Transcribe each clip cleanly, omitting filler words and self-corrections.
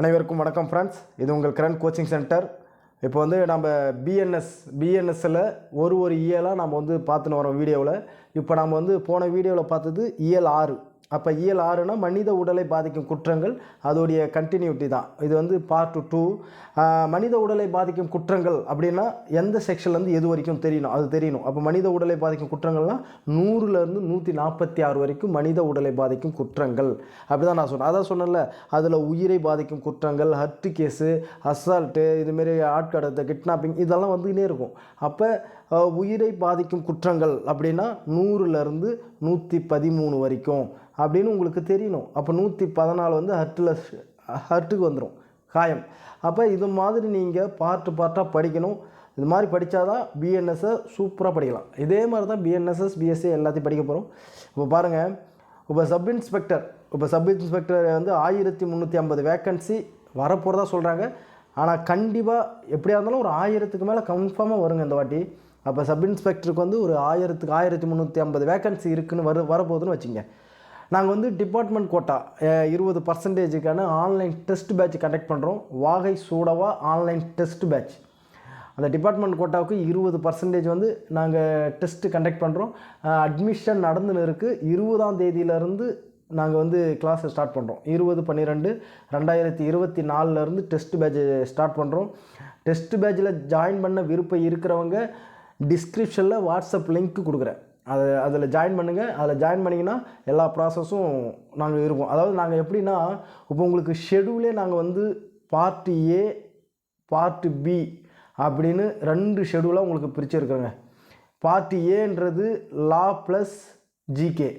அனைவருக்கும் வணக்கம் ஃப்ரெண்ட்ஸ். இது உங்கள் கிரண் கோச்சிங் சென்டர். இப்போ வந்து நம்ம பிஎன்எஸ்ஸில் ஒரு இயலாக நம்ம வந்து பார்த்துன்னு வரோம் வீடியோவில். இப்போ நம்ம வந்து போன வீடியோவில் பார்த்தது இயல் 6. அப்போ இயல் 6னா மனித உடலை பாதிக்கும் குற்றங்கள், அதோடைய கண்டினியூட்டி தான். இது வந்து பார்ட் 2. மனித உடலை பாதிக்கும் குற்றங்கள் அப்படின்னா எந்த செக்ஷன்லேருந்து எது வரைக்கும் தெரியணும். அப்போ மனித உடலை பாதிக்கும் குற்றங்கள்னால் 100லேருந்து 146 வரைக்கும் மனித உடலை பாதிக்கும் குற்றங்கள் அப்படி தான் நான் சொன்னேன். அதான் சொன்னேன்ல, அதில் உயிரை பாதிக்கும் குற்றங்கள், ஹர்ட் கேஸு, அசால்ட்டு, இதுமாரி ஆட்கடத்தை, கிட்னாப்பிங், இதெல்லாம் வந்துக்கினே இருக்கும். அப்போ உயிரை பாதிக்கும் குற்றங்கள் அப்படின்னா 100லேருந்து 113 வரைக்கும் அப்படின்னு உங்களுக்கு தெரியணும். அப்போ 114 வந்து ஹர்ட்டுக்கு வந்துடும், காயம். அப்போ இது மாதிரி நீங்கள் பார்ட்டாக படிக்கணும். இது மாதிரி படித்தாதான் பிஎன்எஸ்ஸை சூப்பராக படிக்கலாம். இதே மாதிரி தான் பிஎன்எஸ்எஸ், பிஎஸ்சி எல்லாத்தையும் படிக்க போகிறோம். இப்போ பாருங்கள், இப்போ சப் இன்ஸ்பெக்டர் வந்து 1350 வேக்கன்சி வரப்போகிறதா சொல்கிறாங்க. ஆனால் கண்டிப்பாக எப்படியா இருந்தாலும் ஒரு 1000க்கு மேலே கன்ஃபார்மாக வருங்க இந்த வாட்டி. அப்போ சப் இன்ஸ்பெக்டருக்கு வந்து ஒரு 1350 வேக்கன்சி இருக்குன்னு வரப்போகுதுன்னு வச்சுங்க. நாங்கள் வந்து department quota 20% online test batch conduct பண்ணுறோம். Vaagai Soodava online test batch. அந்த டிபார்ட்மெண்ட் கோட்டாவுக்கு 20% வந்து நாங்கள் டெஸ்ட்டு கண்டக்ட் பண்ணுறோம். அட்மிஷன் நடந்துன்னு இருக்குது. 20ஆம் தேதியிலேருந்து நாங்கள் வந்து கிளாஸை ஸ்டார்ட் பண்ணுறோம். 20/12/2024 டெஸ்ட் பேட்ச் ஸ்டார்ட் பண்ணுறோம். டெஸ்ட் பேட்சில் ஜாயின் பண்ண விருப்பம் இருக்கிறவங்க டிஸ்கிரிப்ஷனில் வாட்ஸ்அப் லிங்க் கொடுக்குறேன். அதில் ஜாயின் பண்ணுங்கள். அதில் ஜாயின் பண்ணிங்கன்னா எல்லா ப்ராசஸும் நாங்கள் இருக்கோம். அதாவது நாங்கள் எப்படின்னா, இப்போ உங்களுக்கு ஷெடியூலே நாங்கள் வந்து பார்ட் ஏ, பார்ட் பி அப்படின்னு 2 ஷெடியூலாக உங்களுக்கு பிரிச்சுருக்குறோங்க. பார்ட் ஏன்றது law plus GK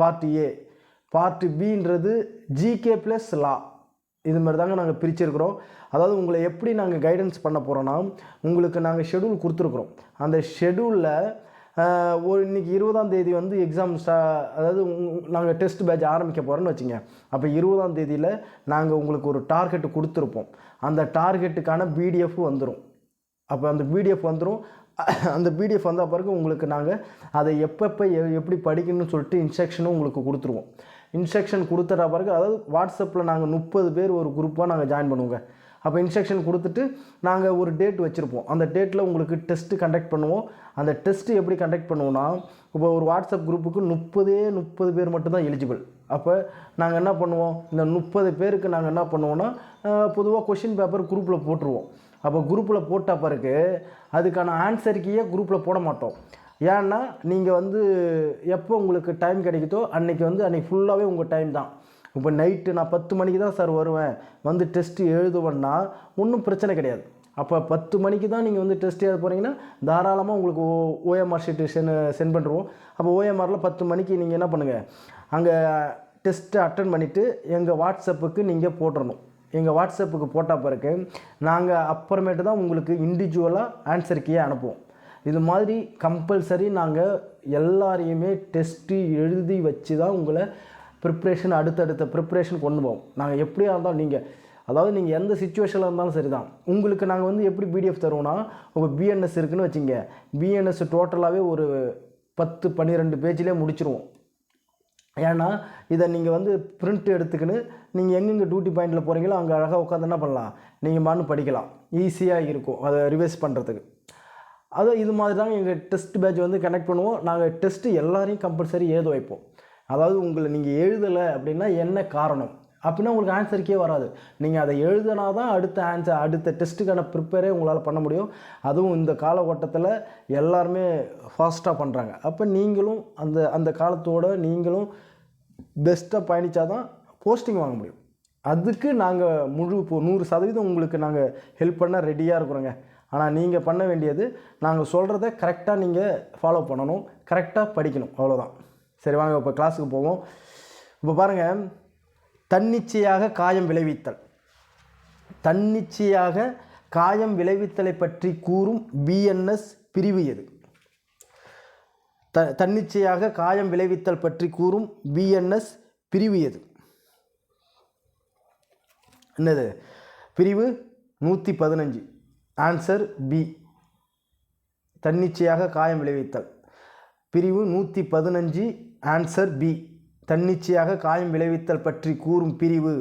part A, part பின்றது ஜிகே ப்ளஸ் லா. இது மாதிரி தாங்க நாங்கள் பிரிச்சுருக்குறோம். அதாவது உங்களை எப்படி நாங்கள் கைடன்ஸ் பண்ண போகிறோன்னா, உங்களுக்கு நாங்கள் ஷெடியூல் கொடுத்துருக்குறோம். அந்த ஷெடியூலில் இன்றைக்கி 20ஆம் தேதி வந்து எக்ஸாம் அதாவது நாங்கள் டெஸ்ட் பேட்ச் ஆரம்பிக்க போகிறோன்னு வச்சுங்க. அப்போ 20ஆம் தேதியில் நாங்கள் உங்களுக்கு ஒரு டார்கெட்டு கொடுத்துருப்போம். அந்த டார்கெட்டுக்கான பிடிஎஃப் வந்துடும். அப்போ அந்த பிடிஎஃப் வந்துடும். அந்த பிடிஎஃப் வந்த பிறகு உங்களுக்கு நாங்கள் அதை எப்படி படிக்கணும்னு சொல்லிட்டு இன்ஸ்ட்ரக்ஷனும் உங்களுக்கு கொடுத்துருவோம். இன்ஸ்ட்ரக்ஷன் கொடுத்துட்ட பிறகு, அதாவது வாட்ஸ்அப்பில் நாங்கள் 30 பேர் ஒரு குரூப்பாக நாங்கள் ஜாயின் பண்ணுவோங்க. அப்போ இன்ஸ்ட்ரக்ஷன் கொடுத்துட்டு நாங்கள் ஒரு டேட் வச்சுருப்போம். அந்த டேட்டில் உங்களுக்கு டெஸ்ட்டு கண்டக்ட் பண்ணுவோம். அந்த டெஸ்ட்டு எப்படி கண்டக்ட் பண்ணுவோன்னா, இப்போ ஒரு வாட்ஸ்அப் குரூப்புக்கு 30 பேர் மட்டும்தான் எலிஜிபிள். அப்போ நாங்கள் என்ன பண்ணுவோம், இந்த 30 பேருக்கு நாங்கள் என்ன பண்ணுவோன்னா, பொதுவாக கொஷின் பேப்பர் குரூப்பில் போட்டுருவோம். அப்போ குரூப்பில் போட்ட பிறகு அதுக்கான ஆன்சருக்கையே குரூப்பில் போட மாட்டோம். ஏன்னா நீங்கள் வந்து எப்போ உங்களுக்கு டைம் கிடைக்குதோ அன்றைக்கி ஃபுல்லாகவே உங்கள் டைம் தான். இப்போ நைட்டு நான் 10 மணிக்கு தான் சார் வருவேன், வந்து டெஸ்ட்டு எழுதுவேன்னா ஒன்றும் பிரச்சனை கிடையாது. அப்போ 10 மணிக்கு தான் நீங்கள் வந்து டெஸ்ட் எழுத போகிறீங்கன்னா தாராளமாக உங்களுக்கு ஓஎம்ஆர் ஷீட்டு சென்ட் பண்ணுறோம். அப்போ ஓஎம்ஆரில் 10 மணிக்கு நீங்கள் என்ன பண்ணுங்கள், அங்கே டெஸ்ட்டு அட்டன் பண்ணிவிட்டு எங்கள் வாட்ஸ்அப்புக்கு நீங்கள் போட்டுடணும். எங்கள் வாட்ஸ்அப்புக்கு போட்ட பிறகு நாங்கள் அப்புறமேட்டு தான் உங்களுக்கு இண்டிவிஜுவலாக ஆன்சருக்கையே அனுப்புவோம். இது மாதிரி கம்பல்சரி நாங்கள் எல்லாரையுமே டெஸ்ட்டு எழுதி வச்சு தான் உங்களை அடுத்தடுத்த ப்ரிப்ரேஷன் கொண்டு போவோம். நாங்கள் எப்படியா இருந்தாலும் நீங்கள் எந்த சிச்சுவேஷனில் இருந்தாலும் சரி தான். உங்களுக்கு நாங்கள் வந்து எப்படி பிடிஎஃப் தருவோம்னா, உங்கள் பிஎன்எஸ் இருக்குதுன்னு வச்சுங்க. பிஎன்எஸ் டோட்டலாகவே ஒரு 10-12 பேஜ்லேயே முடிச்சிருவோம். ஏன்னா இதை நீங்கள் வந்து பிரிண்ட் எடுத்துக்கின்னு நீங்கள் எங்கெங்கே டியூட்டி பாயிண்டில் போகிறீங்களோ அங்கே அழகாக உட்காந்து என்ன பண்ணலாம், நீங்கள் மானு படிக்கலாம். ஈஸியாக இருக்கும் அதை ரிவைஸ் பண்ணுறதுக்கு. இது மாதிரி தாங்க எங்கள் டெஸ்ட் பேட்ச் வந்து கனெக்ட் பண்ணுவோம். நாங்கள் டெஸ்ட்டு எல்லாரையும் கம்பல்சரி எழுத வைப்போம். அதாவது நீங்கள் எழுதலை அப்படின்னா என்ன காரணம் அப்படின்னா உங்களுக்கு ஆன்சருக்கே வராது. நீங்கள் அதை எழுதினா தான் அடுத்த டெஸ்ட்டுக்கான ப்ரிப்பேரே உங்களால் பண்ண முடியும். அதுவும் இந்த காலகட்டத்தில் எல்லாருமே ஃபாஸ்ட்டாக பண்ணுறாங்க. அப்போ நீங்களும் அந்த காலத்தோடு நீங்களும் பெஸ்ட்டாக பயணித்தா தான் போஸ்டிங் வாங்க முடியும். அதுக்கு நாங்கள் 100% உங்களுக்கு நாங்கள் ஹெல்ப் பண்ண ரெடியாக இருக்கிறோங்க. ஆனால் நீங்கள் பண்ண வேண்டியது, நாங்கள் சொல்கிறத கரெக்டாக நீங்கள் ஃபாலோ பண்ணணும், கரெக்டாக படிக்கணும், அவ்வளோதான். சரி வாங்க இப்போ கிளாஸுக்கு போவோம். இப்போ பாருங்கள், தன்னிச்சையாக காயம் விளைவித்தலை பற்றி கூறும் பிஎன்எஸ் பிரிவு எது? தன்னிச்சையாக காயம் விளைவித்தல் பற்றி கூறும் பிஎன்எஸ் பிரிவு எது? என்னது? பிரிவு 115. Answer B. தன்னிச்சையாக காயம் விளைவித்தல் பிரிவு 115. Answer B. தன்னிச்சையாக காயம் விளைவித்தல் பற்றி கூறும் பிரிவு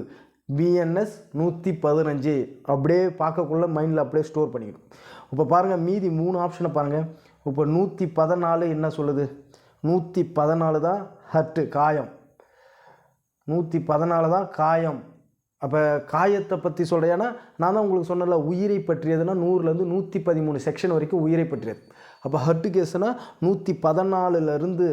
பிஎன்எஸ் 115 அப்படியே பார்க்கக்குள்ள மைண்டில் அப்படியே ஸ்டோர் பண்ணிக்கணும். இப்போ பாருங்கள் மீதி 3 ஆப்ஷனை பாருங்கள். இப்போ 114 என்ன சொல்லுது? 114 தான் ஹர்ட்டு, காயம். 114 தான் காயம். அப்போ காயத்தை பற்றி சொல்கிறேன். ஏன்னா நான் தான் உங்களுக்கு சொன்னல உயிரை பற்றியதுன்னா 100லேருந்து 113 செக்ஷன் வரைக்கும் உயிரை பற்றியது. அப்போ ஹர்ட்டு கேஸுனால் 114லேருந்து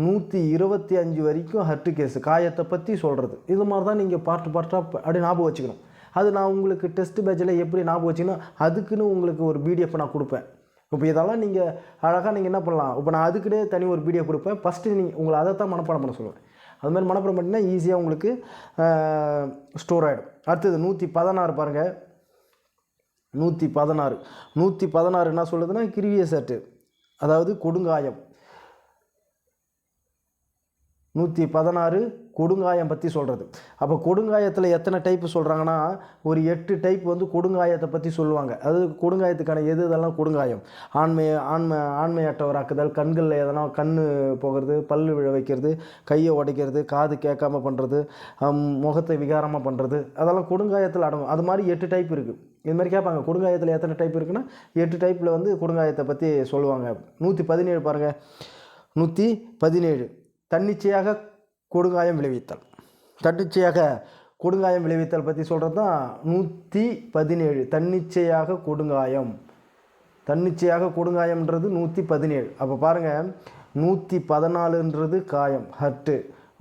125 வரைக்கும் ஹர்ட்டு கேஸு காயத்தை பற்றி சொல்கிறது. இது மாதிரி தான் நீங்கள் பார்ட்டாக அப்படி ஞாபகம் வச்சுக்கணும். அது நான் உங்களுக்கு டெஸ்ட் பேட்சில் எப்படி ஞாபகம் வச்சுக்கணும், அதுக்குன்னு உங்களுக்கு ஒரு பிடிஎஃப் நான் கொடுப்பேன். இப்போ இதெல்லாம் நீங்கள் அழகாக நீங்கள் என்ன பண்ணலாம், இப்போ நான் அதுக்குன்னே தனி ஒரு பிடிஎஃப் கொடுப்பேன். ஃபஸ்ட்டு நீங்கள் உங்களை அதை தான் மனப்பாடம் பண்ண சொல்லுவேன். அது மாதிரி மனப்பாடம் பண்ணிங்கன்னா ஈஸியாக உங்களுக்கு ஸ்டோர் ஆகிடும். அடுத்தது 116 பாருங்கள். 116 என்ன சொல்லுதுன்னா கிரிவியஸ் ஹர்ட், அதாவது கொடுங்காயம். 116 கொடுங்காயம் பற்றி சொல்கிறது. அப்போ கொடுங்காயத்தில் எத்தனை டைப்பு சொல்கிறாங்கன்னா ஒரு 8 டைப் வந்து கொடுங்காயத்தை பற்றி சொல்லுவாங்க. அதாவது கொடுங்காயத்துக்கான இதெல்லாம் கொடுங்காயம்: ஆண்மையற்றவராக்குதல், கண்களில் எதனா கண் போகிறது, பல்லு விழ வைக்கிறது, கையை உடைக்கிறது, காது கேட்காம பண்ணுறது, முகத்தை விகாரமாக பண்ணுறது, அதெல்லாம் கொடுங்காயத்தில் அடங்கும். அது மாதிரி 8 டைப் இருக்குது. இது மாதிரி கேட்பாங்க கொடுங்காயத்தில் எத்தனை டைப் இருக்குன்னா 8 டைப்பில் வந்து கொடுங்காயத்தை பற்றி சொல்லுவாங்க. 117 பாருங்கள். 117 தன்னிச்சையாக கொடுங்காயம் விளைவித்தல். தன்னிச்சையாக கொடுங்காயம் விளைவித்தல் பற்றி சொல்கிறது தான் 117. தன்னிச்சையாக கொடுங்காயம்ன்றது 117. அப்போ பாருங்கள் 114ன்றது காயம், ஹர்ட்டு.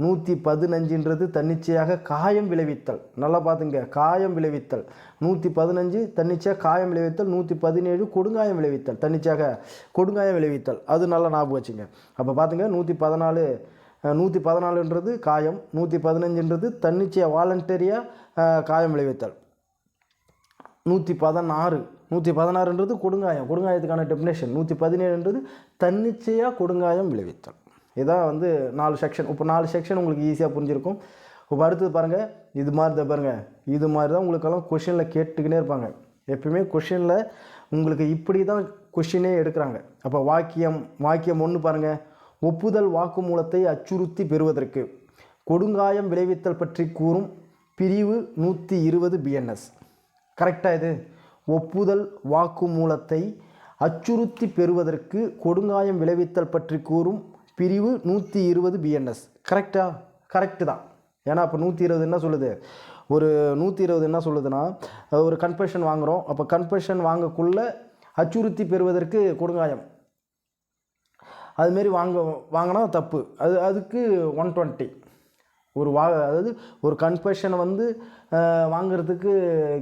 115ன்றது தன்னிச்சையாக காயம் விளைவித்தல். நல்லா பார்த்துங்க, காயம் விளைவித்தல். 115 தன்னிச்சையாக காயம் விளைவித்தல். 117 கொடுங்காயம் விளைவித்தல், தன்னிச்சையாக கொடுங்காயம் விளைவித்தல். அது நல்லா ஞாபகம் வச்சுங்க. அப்போ பார்த்துங்க 114ன்றது காயம், 115ன்றது தன்னிச்சையாக வாலண்டரியாக காயம் விளைவித்தல். 116ன்றது கொடுங்காயத்துக்கான டெஃபினேஷன். 117ன்றது தன்னிச்சையாக கொடுங்காயம் விளைவித்தல். இதான் வந்து 4 செக்ஷன். இப்போ 4 செக்ஷன் உங்களுக்கு ஈஸியாக புரிஞ்சிருக்கும். இப்போ அடுத்தது பாருங்கள், இது மாதிரி தான் உங்களுக்கெல்லாம் கொஷினில் கேட்டுக்கினே இருப்பாங்க. எப்பயுமே கொஷினில் உங்களுக்கு இப்படி தான் கொஷினே எடுக்கிறாங்க. அப்போ வாக்கியம் 1 பாருங்கள். ஒப்புதல் வாக்குமூலத்தை அச்சுறுத்தி பெறுவதற்கு கொடுங்காயம் விளைவித்தல் பற்றி கூறும் பிரிவு 120 பிஎன்எஸ். கரெக்டாக இது? ஒப்புதல் வாக்குமூலத்தை அச்சுறுத்தி பெறுவதற்கு கொடுங்காயம் விளைவித்தல் பற்றி கூறும் பிரிவு 120 பிஎன்எஸ். கரெக்டு தான். ஏன்னா அப்போ 120 என்ன சொல்லுது? ஒரு 120 என்ன சொல்லுதுன்னா, ஒரு கன்ஃபெஷன் வாங்குகிறோம். அப்போ கன்ஃபெஷன் வாங்கக்குள்ளே அச்சுறுத்தி பெறுவதற்கு கொடுங்காயம் அதுமாரி வாங்கினா தப்பு. அதுக்கு 120. அதாவது ஒரு கன்ஃபெஷனை வந்து வாங்கிறதுக்கு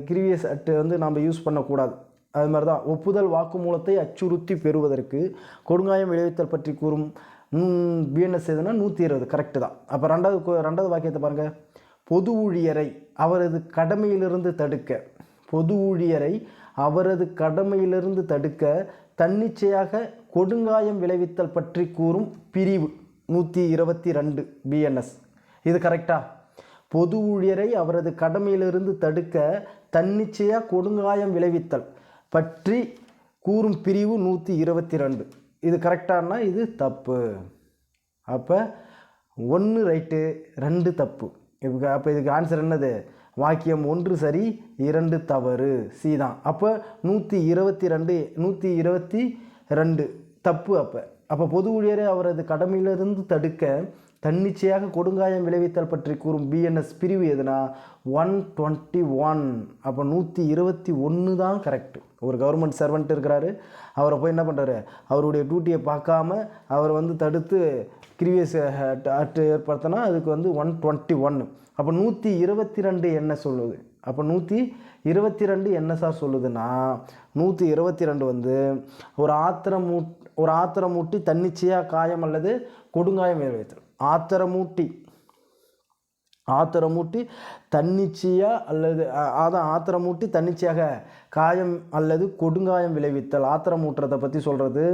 கிரிவியஸ் ஹர்ட் வந்து நம்ம யூஸ் பண்ணக்கூடாது. அது மாதிரி தான் ஒப்புதல் வாக்குமூலத்தை அச்சுறுத்தி பெறுவதற்கு கொடுங்காயம் விளைவித்தல் பற்றி கூறும் பிஎன்எஸ் எதுனா 120. கரெக்டு தான். அப்போ ரெண்டாவது வாக்கியத்தை பாருங்கள். பொது ஊழியரை அவரது கடமையிலிருந்து தடுக்க தன்னிச்சையாக கொடுங்காயம் விளைவித்தல் பற்றி கூறும் பிரிவு 122 பிஎன்எஸ். இது கரெக்டா? பொது ஊழியரை அவரது கடமையிலிருந்து தடுக்க தன்னிச்சையாக கொடுங்காயம் விளைவித்தல் பற்றி கூறும் பிரிவு 122. இது கரெக்டானா இது தப்பு. அப்போ 1 ரைட்டு, 2 தப்பு. அப்போ இதுக்கு ஆன்சர் என்னது? வாக்கியம் 1 சரி, 2 தவறு, சி தான். அப்போ 122 தப்பு. அப்போ பொது ஊழியரை அவரது கடமையிலிருந்து தடுக்க தன்னிச்சையாக கொடுங்காயம் விளைவித்தல் பற்றி கூறும் பிஎன்எஸ் பிரிவு எதுனா 121. அப்போ 121 தான் கரெக்டு. ஒரு கவர்மெண்ட் சர்வெண்ட் இருக்கிறாரு, அவரை போய் என்ன பண்ணுறாரு, அவருடைய டியூட்டியை பார்க்காம அவர் வந்து தடுத்து கிரிவியஸ் ஹர்ட் ஏற்படுத்தினா அதுக்கு வந்து 121. அப்போ 122 என்ன சொல்லுது? அப்போ 122 என்ன சார் சொல்லுதுன்னா 122 வந்து ஒரு ஆத்திரமூட்டி தன்னிச்சையாக காயம் அல்லது கொடுங்காயம் விளைவித்தல். ஆத்திரமூட்டி தன்னிச்சையாக அல்லது ஆத்திரமூட்டி தன்னிச்சையாக காயம் அல்லது கொடுங்காயம் விளைவித்தல். ஆத்திரமூட்டுறதை பற்றி சொல்கிறது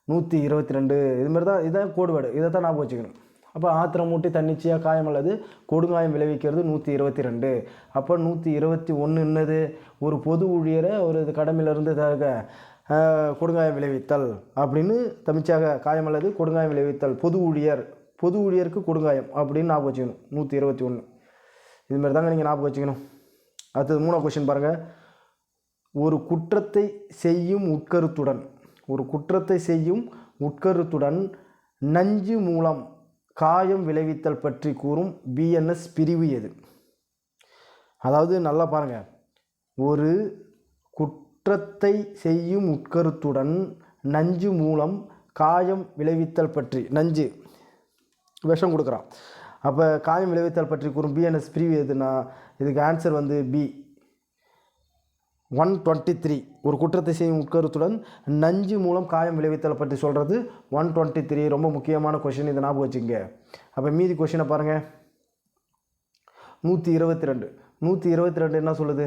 122. இதுமாரி தான், இதுதான் கோடு வேர்டு. இதை தான் ஞாபகம் வச்சுக்கணும். அப்போ ஆத்திரமூட்டி தன்னிச்சையாக காயம் அல்லது கொடுங்காயம் விளைவிக்கிறது 122. அப்போ 121 என்னது? ஒரு பொது ஊழியரை ஒரு கடமையிலிருந்து கொடுங்காயம் விளைவித்தல் அப்படின்னு தன்னிச்சையாக காயம் அல்லது கொடுங்காயம் விளைவித்தல் பொது ஊழியருக்கு கொடுங்காயம் அப்படின்னு ஞாபகம் வச்சுக்கணும். 121. இதுமாரி தாங்க நீங்கள் ஞாபகம் வச்சுக்கணும். அடுத்தது 3ஆவது கொஸ்டின் பாருங்கள். ஒரு குற்றத்தை செய்யும் உட்கருத்துடன் நஞ்சு மூலம் காயம் விளைவித்தல் பற்றி கூறும் பிஎன்எஸ் பிரிவு எது? அதாவது நல்லா பாருங்கள், ஒரு குற்றத்தை செய்யும் உட்கருத்துடன் நஞ்சு மூலம் காயம் விளைவித்தல் பற்றி, நஞ்சு விஷம் கொடுக்குறான், அப்போ காயம் விளைவித்தல் பற்றி கூறும் பிஎன்எஸ் பிரிவு எதுனா இதுக்கு ஆன்சர் வந்து பி 123. ஒரு குற்றத்தை செய்யும் உட்கருத்துடன் நஞ்சு மூலம் காயம் விளைவித்தல் பற்றி சொல்கிறது 123. ரொம்ப முக்கியமான கொஷின், இதை ஞாபகம் வச்சுங்க. அப்போ மீதி கொஷினை பாருங்கள். 122 என்ன சொல்லுது?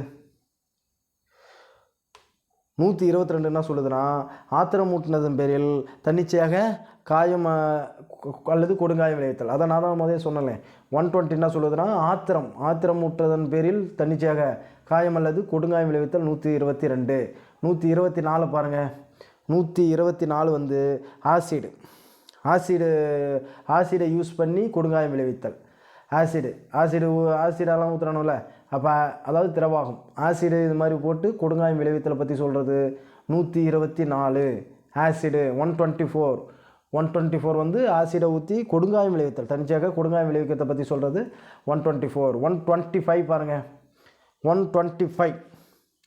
122 என்ன சொல்லுதுன்னா, ஆத்திரமூட்டினதன் பேரில் தன்னிச்சையாக காயம் அல்லது கொடுங்காயம் விளைவித்தல். அதை நான் தான் முதலே சொன்னேன். 120 என்ன சொல்லுதுன்னா, ஆத்திரமூட்டுறதன் பேரில் தன்னிச்சையாக காயம் அல்லது கொடுங்காயம் விளைவித்தல் 122. 124 பாருங்கள். 124 வந்து ஆசிடை யூஸ் பண்ணி கொடுங்காயம் விளைவித்தல். ஆசிடெல்லாம் ஊற்றுறானுல, அப்போ அதாவது திரவாகும் ஆசிடு இது மாதிரி போட்டு கொடுங்காயம் விளைவித்தலை பற்றி சொல்கிறது 124. ஆசிடு 124 வந்து ஆசிடை ஊற்றி கொடுங்காயம் விளைவித்தல், தனிச்சாக கொடுங்காயம் விளைவிக்கிறத பற்றி சொல்கிறது 124. 125 பாருங்கள். 125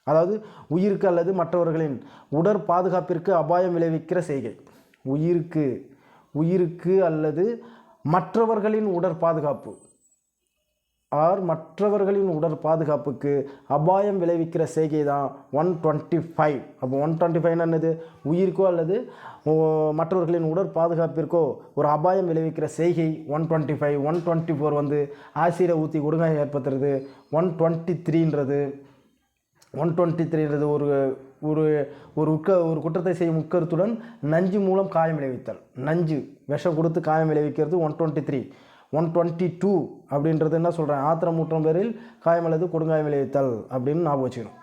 அதாவது உயிருக்கு அல்லது மற்றவர்களின் உடற் பாதுகாப்பிற்கு அபாயம் விளைவிக்கிற செய்கை. உயிருக்கு அல்லது மற்றவர்களின் உடற்பாதுகாப்பு மற்றவர்களின் உடற்பாதுகாப்புக்கு அபாயம் விளைவிக்கிற செய்கை தான் 125. அப்போ 125 என்னது? உயிருக்கோ அல்லது மற்றவர்களின் உடற்பாதுகாப்பிற்கோ ஒரு அபாயம் விளைவிக்கிற செய்கை 125. 124 வந்து ஆசிடை ஊற்றி கொடுங்காயம் ஏற்படுத்துறது. 123ன்றது ஒரு குற்றத்தை செய்யும் உட்கருத்துடன் நஞ்சு மூலம் காயம் விளைவித்தல், நஞ்சு விஷம் கொடுத்து காயம் விளைவிக்கிறது 123. 122 அப்படின்றது என்ன சொல்கிறேன்? ஆத்திரமூட்டம் பேரில் காயம் அல்லது கொடுங்காயம் விளைவித்தல் அப்படின்னு ஞாபகம் வச்சுக்கணும்.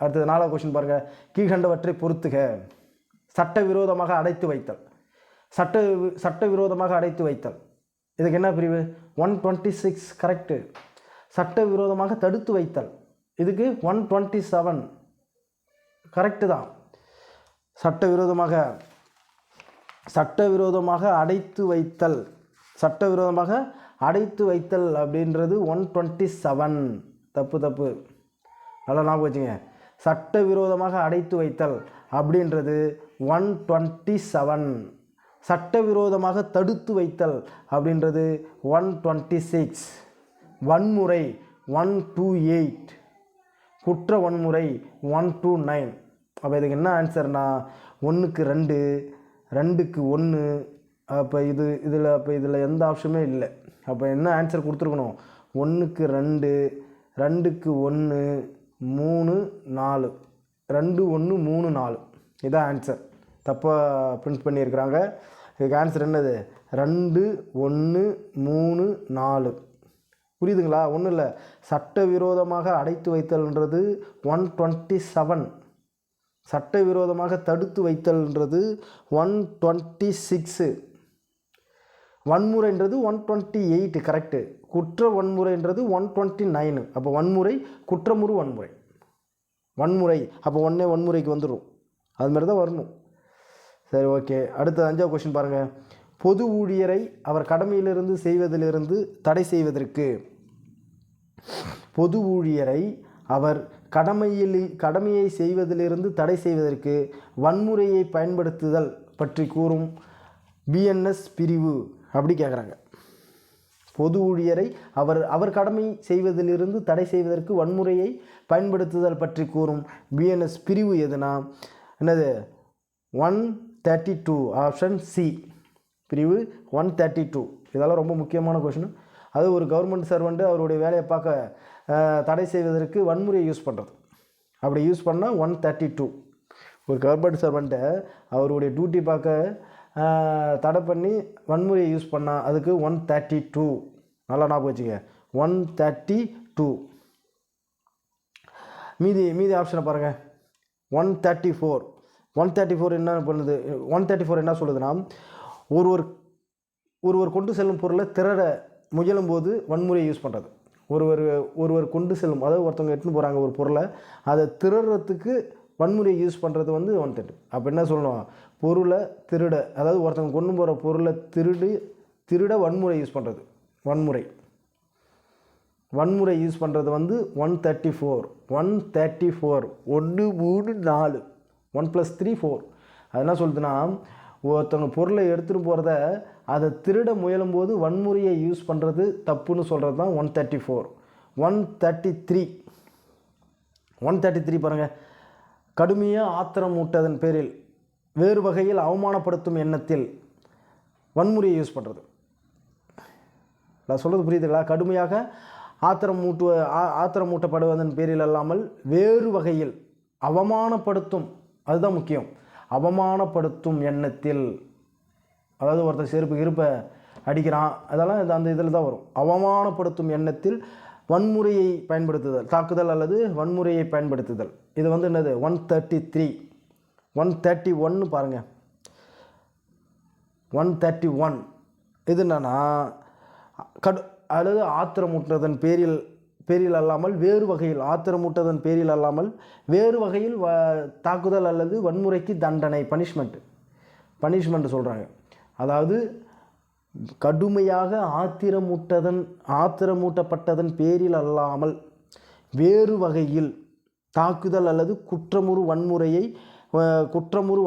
அடுத்தது 4ஆவது கொஸ்டின் பாருங்கள். கீழ்கண்டவற்றை பொறுத்துக. சட்டவிரோதமாக அடைத்து வைத்தல் இதுக்கு என்ன பிரிவு? 126 கரெக்டு. சட்டவிரோதமாக தடுத்து வைத்தல் இதுக்கு 127 கரெக்டு தான். சட்டவிரோதமாக அடைத்து வைத்தல் அப்படின்றது 127. தப்பு நல்லா ஞாபகம் வச்சுங்க. சட்டவிரோதமாக அடைத்து வைத்தல் அப்படின்றது 127. சட்டவிரோதமாக தடுத்து வைத்தல் அப்படின்றது 126. வன்முறை 128. குற்ற வன்முறை 129. அப்போ இதுக்கு என்ன ஆன்சர்னா 1க்கு 2, 2க்கு 1. அப்போ இதில் எந்த ஆப்ஷனுமே இல்லை. அப்போ என்ன ஆன்சர் கொடுத்துருக்கணும்? 1க்கு 2, 2க்கு 1, 3, 4. 2, 1, 3, 4 இதான் ஆன்சர். தப்பாக பிரிண்ட் பண்ணியிருக்கிறாங்க. இதுக்கு ஆன்சர் என்னது? 2, 1, 3, 4. புரியுதுங்களா? ஒன்றும் இல்லை. சட்டவிரோதமாக அடைத்து வைத்தல்ன்றது 127. சட்டவிரோதமாக தடுத்து வைத்தல்ன்றது 126. வன்முறைன்றது 128 கரெக்டு. குற்ற வன்முறைன்றது 129. அப்போ வன்முறை குற்றமுறு வன்முறை அப்போ வன்முறைக்கு வந்துடும். அது மாதிரி தான் வரணும். சரி, ஓகே. அடுத்த 5ஆவது கொஸ்டின் பாருங்கள். பொது ஊழியரை அவர் கடமையிலிருந்து செய்வதிலிருந்து தடை செய்வதற்கு கடமையை செய்வதிலிருந்து தடை செய்வதற்கு வன்முறையை பயன்படுத்துதல் பற்றி கூறும் பிஎன்எஸ் பிரிவு அப்படி கேட்குறாங்க. பொது ஊழியரை அவர் கடமை செய்வதிலிருந்து தடை செய்வதற்கு வன்முறையை பயன்படுத்துதல் பற்றி கூறும் பிஎன்எஸ் பிரிவு எதுனா என்னது? 132. ஆப்ஷன் சி பிரிவு 132. இதெல்லாம் ரொம்ப முக்கியமான கொஷின். அது ஒரு கவர்மெண்ட் சர்வெண்ட்டு அவருடைய வேலையை பார்க்க தடை செய்வதற்கு வன்முறையை யூஸ் பண்ணுறது. அப்படி யூஸ் பண்ணால் 132. ஒரு கவர்மெண்ட் சர்வெண்ட்டை அவருடைய டியூட்டி பார்க்க தடை பண்ணி வன்முறையை யூஸ் பண்ணால் அதுக்கு 132. நல்லா ஞாபகம் வச்சுங்க, 132. மீதி ஆப்ஷனை பாருங்கள். 134 என்ன பண்ணுது? 134 என்ன சொல்லுதுன்னா, ஒருவர் கொண்டு செல்லும் பொருளை திருட முயலும் போது வன்முறையை யூஸ் பண்ணுறது. ஒருவர் கொண்டு செல்லும், அதாவது ஒருத்தவங்க எடுத்துன்னு போகிறாங்க ஒரு பொருளை, அதை திருடுறதுக்கு வன்முறையை யூஸ் பண்ணுறது வந்து 130. அப்போ என்ன சொல்லணும், பொருளை திருட, அதாவது ஒருத்தவங்க கொண்டு போகிற பொருளை திருட வன்முறை யூஸ் பண்ணுறது, வன்முறை யூஸ் பண்ணுறது வந்து 134. 1 3 4 1 + 3 4. அது என்ன சொல்லுதுன்னா, ஒருத்தவங்க பொருளை எடுத்துகிட்டு போகிறத அதை திருட முயலும் போது வன்முறையை யூஸ் பண்ணுறது தப்புன்னு சொல்கிறது தான் 134. 133 பாருங்கள், கடுமையாக ஆத்திரமூட்டதன் பேரில் வேறு வகையில் அவமானப்படுத்தும் எண்ணத்தில் வன்முறையை யூஸ் பண்ணுறது. நான் சொல்கிறது புரியுதுங்களா? கடுமையாக ஆத்திரமூட்டப்படுவதன் பேரில் அல்லாமல் வேறு வகையில் அவமானப்படுத்தும், அதுதான் முக்கியம், அவமானப்படுத்தும் எண்ணத்தில், அதாவது ஒருத்தர் செருப்பை அடிக்கிறான், அதெல்லாம் அந்த இதில் தான் வரும். அவமானப்படுத்தும் எண்ணத்தில் வன்முறையை பயன்படுத்துதல், தாக்குதல் அல்லது வன்முறையை பயன்படுத்துதல். இது வந்து என்னது 133. 131 பாருங்கள், 131 இது என்னன்னா அல்லது ஆத்திரமூட்டுறதன் பேரில் அல்லாமல் வேறு வகையில், ஆத்திரமூட்டதன் பேரில் அல்லாமல் வேறு வகையில் தாக்குதல் அல்லது வன்முறைக்கு தண்டனை, பனிஷ்மெண்ட் சொல்கிறாங்க. அதாவது கடுமையாக ஆத்திரமூட்டப்பட்டதன் பேரில் அல்லாமல் வேறு வகையில் தாக்குதல் அல்லது குற்றமுறு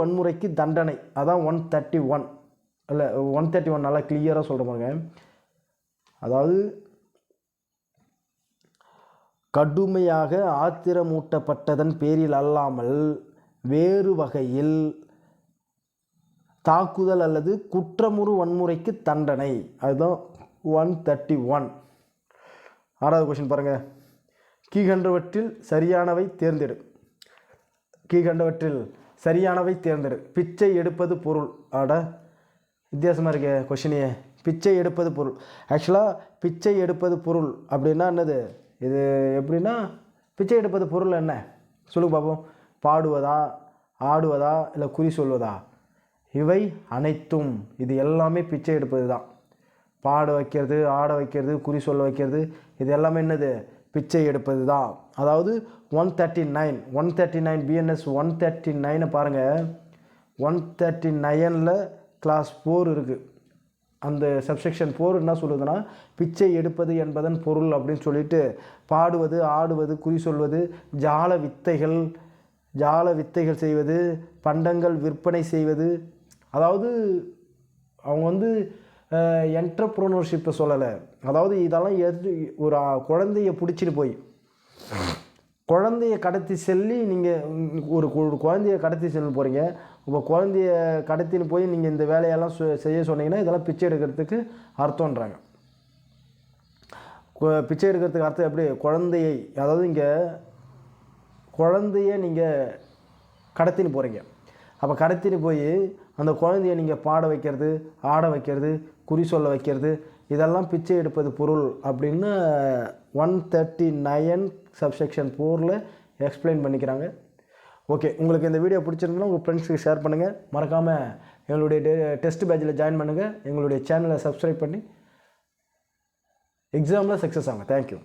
வன்முறைக்கு தண்டனை, அதான் 131. இல்லை 131 நல்லா கிளியராக சொல்கிறாங்க. அதாவது கடுமையாக ஆத்திரமூட்டப்பட்டதன் பேரில் அல்லாமல் வேறு வகையில் தாக்குதல் அல்லது குற்றமுறு வன்முறைக்கு தண்டனை, அதுதான் 131. 6வது கொஸ்டின் பாருங்கள், கீழ்கண்டவற்றில் சரியானவை தேர்ந்தெடு. பிச்சை எடுப்பது பொருள். வித்தியாசமாக இருக்க கொஷினே. பிச்சை எடுப்பது பொருள். ஆக்சுவலாக பிச்சை எடுப்பது பொருள் அப்படின்னா என்னது, இது எப்படின்னா, பிச்சை எடுப்பது பொருள் என்ன சொல்லுங்க பார்ப்போம். பாடுவதா, ஆடுவதா, இல்லை குறி சொல்வதா? இவை அனைத்தும், இது எல்லாமே பிச்சை எடுப்பது தான். பாட வைக்கிறது, ஆட வைக்கிறது, குறி சொல்ல வைக்கிறது, இது எல்லாமே என்னது, பிச்சை எடுப்பது தான். அதாவது 139 BNS 139 பாருங்கள். 139ல் கிளாஸ் 4 இருக்குது. அந்த சப்செக்ஷன் 4 என்ன சொல்லுதுன்னா, பிச்சை எடுப்பது என்பதன் பொருள் அப்படின்னு சொல்லிட்டு, பாடுவது, ஆடுவது, குறி சொல்வது, ஜால வித்தைகள் செய்வது, பண்டங்கள் விற்பனை செய்வது. அதாவது அவங்க வந்து என்டர்ப்ரனர்ஷிப்பை சொல்லலை. அதாவது இதெல்லாம் ஒரு குழந்தைய பிடிச்சிட்டு போய் குழந்தைய கடத்தி செல்லி, நீங்கள் ஒரு குழந்தைய கடத்தி செல்ல போகிறீங்க, உங்கள் குழந்தைய கடத்தின்னு போய் நீங்கள் இந்த வேலையெல்லாம் செய்ய சொன்னீங்கன்னா இதெல்லாம் பிச்சை எடுக்கிறதுக்கு அர்த்தம்ன்றாங்க. பிச்சை எடுக்கிறதுக்கு அர்த்தம் எப்படி, குழந்தையை, அதாவது இங்கே குழந்தைய நீங்கள் கடத்தின்னு போகிறீங்க, அப்போ கடத்தின்னு போய் அந்த குழந்தைய நீங்கள் பாட வைக்கிறது, ஆட வைக்கிறது, குறி சொல்ல வைக்கிறது, இதெல்லாம் பிச்சை எடுப்பது பொருள் அப்படின்னு 139 சப்செக்ஷன் 4ல் எக்ஸ்பிளைன் பண்ணிக்கிறாங்க. ஓகே, உங்களுக்கு இந்த வீடியோ பிடிச்சிருந்தா உங்கள் ஃப்ரெண்ட்ஸுக்கு ஷேர் பண்ணுங்கள். மறக்காமல் எங்களுடைய டெஸ்ட் பேட்சில் ஜாயின் பண்ணுங்கள். எங்களுடைய சேனலை சப்ஸ்கிரைப் பண்ணி எக்ஸாமில் சக்ஸஸ் ஆகுங்க. தேங்க்யூ.